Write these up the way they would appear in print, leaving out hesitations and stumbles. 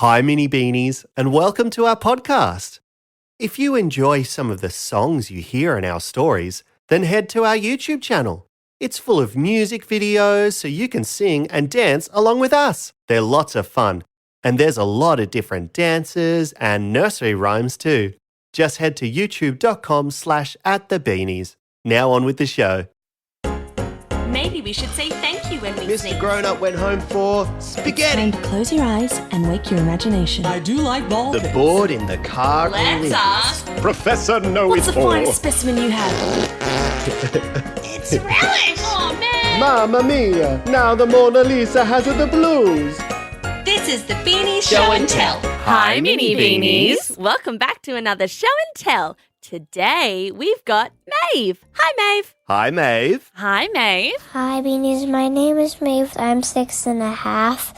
Hi, Mini Beanies, and welcome to our podcast. If you enjoy some of the songs you hear in our stories, then head to our YouTube channel. It's full of music videos so you can sing and dance along with us. They're lots of fun, and there's a lot of different dances and nursery rhymes too. Just head to youtube.com/@thebeanies. Now on with the show. Maybe we should say thank you when we Mr. sing. Grown-Up went home for spaghetti. Time to close your eyes and wake your imagination. I do like ball The pits. board in the car. Let's ask. Professor What's the Know-It-All. finest specimen you have? It's relish. Oh, man. Mamma mia, now the Mona Lisa has the blues. This is the Beanies Show and Tell. Hi, Mini Beanies. Welcome back to another Show and Tell. Today, we've got Maeve. Hi, Maeve. Hi, Maeve. Hi, Maeve. Hi, Beanies. My name is Maeve. I'm 6.5,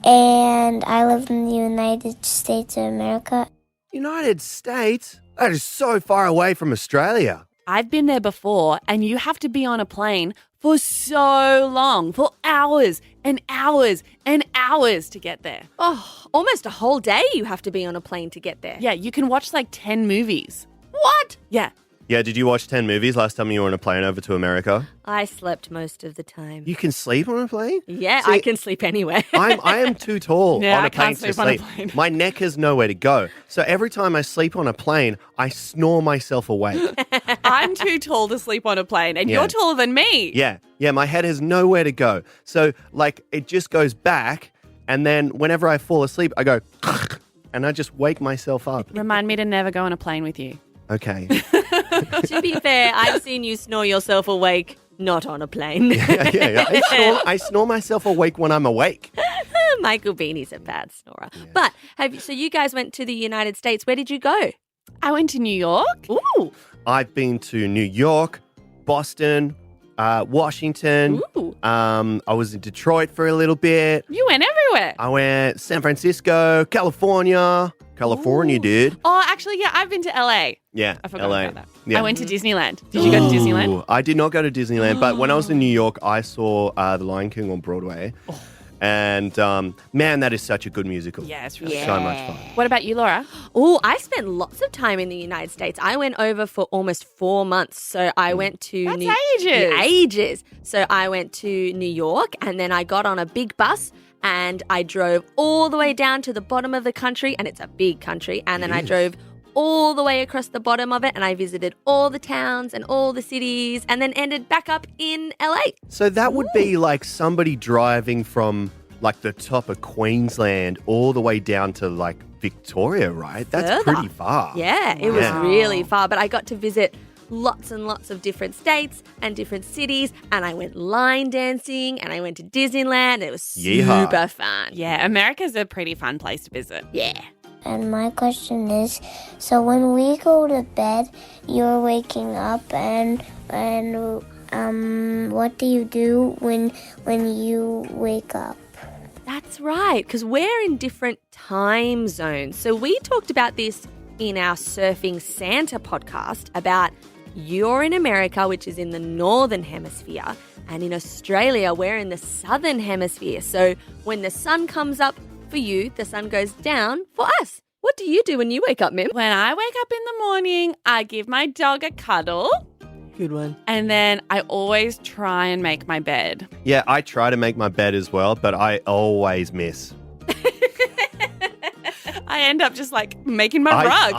and I live in the United States of America. United States? That is so far away from Australia. I've been there before, and you have to be on a plane for so long, for hours and hours and hours to get there. Oh, almost a whole day you have to be on a plane to get there. Yeah, you can watch like 10 movies. What? Yeah. Yeah, did you watch 10 movies last time you were on a plane over to America? I slept most of the time. You can sleep on a plane? Yeah, See, I can sleep anywhere. I am too tall Yeah, on a I plane can't to sleep on a sleep. plane. My neck has nowhere to go. So every time I sleep on a plane, I snore myself awake. I'm too tall to sleep on a plane, and Yeah. you're taller than me. Yeah, my head has nowhere to go. So, it just goes back, and then whenever I fall asleep, I go, and I just wake myself up. Remind me to never go on a plane with you. Okay. To be fair, I've seen you snore yourself awake, not on a plane. yeah. I snore myself awake when I'm awake. Michael Beanie's a bad snorer. But so you guys went to the United States. Where did you go? I went to New York. Ooh. I've been to New York, Boston, Washington. Ooh. I was in Detroit for a little bit. You went everywhere. I went San Francisco, California. California, dude. Oh, actually, yeah, I've been to LA. Yeah, I forgot LA. about that. Yeah. I went to Disneyland. Did you go to Disneyland? Ooh, I did not go to Disneyland, but when I was in New York, I saw The Lion King on Broadway. Oh. And, man, that is such a good musical. Yeah, it's really So much fun. What about you, Laura? Oh, I spent lots of time in the United States. I went over for almost 4 months. So I went to That's ages. ages. So I went to New York, and then I got on a big bus and I drove all the way down to the bottom of the country, and it's a big country. And then I drove all the way across the bottom of it, and I visited all the towns and all the cities, and then ended back up in LA. So that would be like somebody driving from the top of Queensland all the way down to Victoria, right? That's Further. pretty far. Yeah, it was Wow. really far, but I got to visit lots and lots of different states and different cities, and I went line dancing, and I went to Disneyland. It was Yeehaw. super fun. Yeah, America's a pretty fun place to visit. Yeah. And my question is, so when we go to bed, you're waking up, and what do you do when you wake up? That's right, because we're in different time zones. So we talked about this in our Surfing Santa podcast about you're in America, which is in the northern hemisphere, and in Australia, we're in the southern hemisphere. So when the sun comes up for you, the sun goes down for us. What do you do when you wake up, Mim? When I wake up in the morning, I give my dog a cuddle. Good one. And then I always try and make my bed. Yeah, I try to make my bed as well, but I always miss. I end up just making my rug.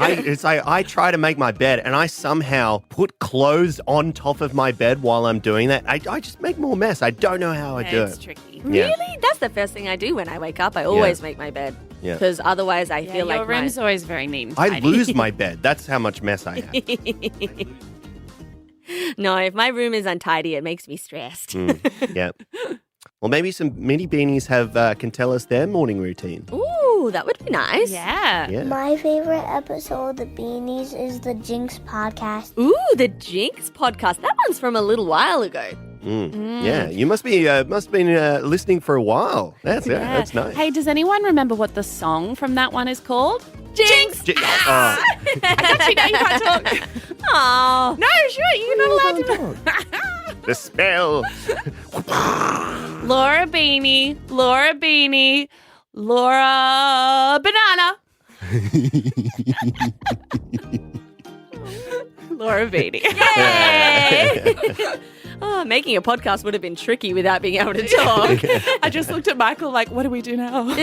I try to make my bed, and I somehow put clothes on top of my bed while I'm doing that. I just make more mess. I don't know how I do It's it. tricky. Yeah. Really? That's the first thing I do when I wake up. I always make my bed. Yeah. Because otherwise I feel your like room's always very neat and I tidy. lose my bed. That's how much mess I have. No, if my room is untidy, it makes me stressed. Yeah. Well, maybe some mini beanies can tell us their morning routine. Ooh, that would be nice. Yeah. Yeah. My favorite episode of the Beanies is the Jinx podcast. Ooh, the Jinx podcast. That one's from a little while ago. Yeah, you must been listening for a while. That's that's nice. Hey, does anyone remember what the song from that one is called? Jinx! Oh, I got you. Now you can't talk. Oh, No, sure, you're not allowed to. the spell. Laura Beanie, Laura Banana. Laura Beanie. Yay! Oh, making a podcast would have been tricky without being able to talk. I just looked at Michael like, what do we do now? I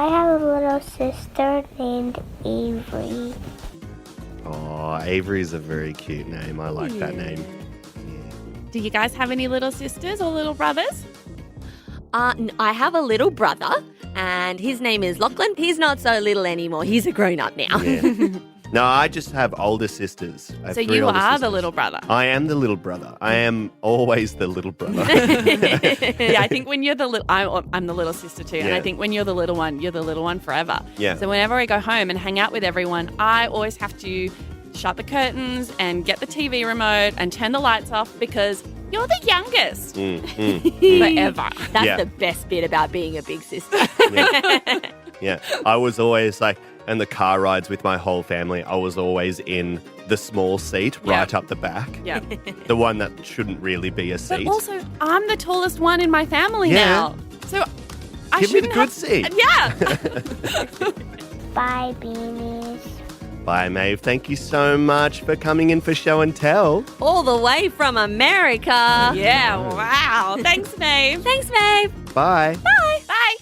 have a little sister named Avery. Oh, Avery is a very cute name. I like that name. Do you guys have any little sisters or little brothers? I have a little brother, and his name is Lachlan. He's not so little anymore. He's a grown-up now. Yeah. No, I just have older sisters. I have So three you older are sisters. the little brother. I am the little brother. I am always the little brother. Yeah, I think when you're the little, I'm the little sister too, and Yeah. I think when you're the little one forever. Yeah. So whenever I go home and hang out with everyone, I always have to shut the curtains and get the TV remote and turn the lights off because you're the youngest forever. That's Yeah. the best bit about being a big sister. Yeah. I was always like, and the car rides with my whole family, I was always in the small seat right up the back. Yeah. The one that shouldn't really be a But seat. also, I'm the tallest one in my family Yeah. now. So I Give me the shouldn't good have... seat. Yeah. Bye, Beanies. Bye, Maeve. Thank you so much for coming in for Show and Tell. All the way from America. Yeah, wow. Thanks, Maeve. Thanks, Maeve. Bye. Bye. Bye.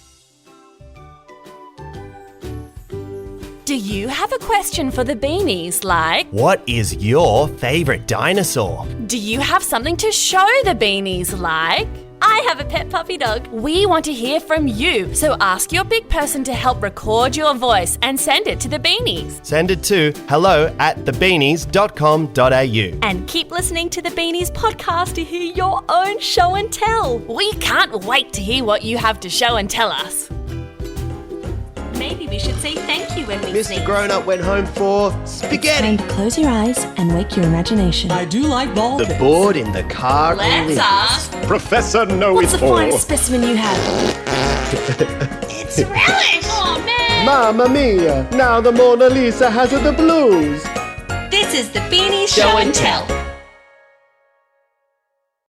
Do you have a question for the Beanies like, What is your favourite dinosaur? do you have something to show the Beanies like? I have a pet puppy dog. We want to hear from you, so ask your big person to help record your voice and send it to the Beanies. Send it to hello@thebeanies.com.au. And keep listening to the Beanies podcast to hear your own show and tell. We can't wait to hear what you have to show and tell us. Maybe we should say thank you when we Mr. Grown Up went home for spaghetti. Time to close your eyes and wake your imagination. I do like ball The pits. board in the car. Let's ask, Professor what's the Know-It-All. finest specimen you have? It's relish! Oh man! Mamma mia! Now the Mona Lisa has the blues. This is the Beanies Show and Tell.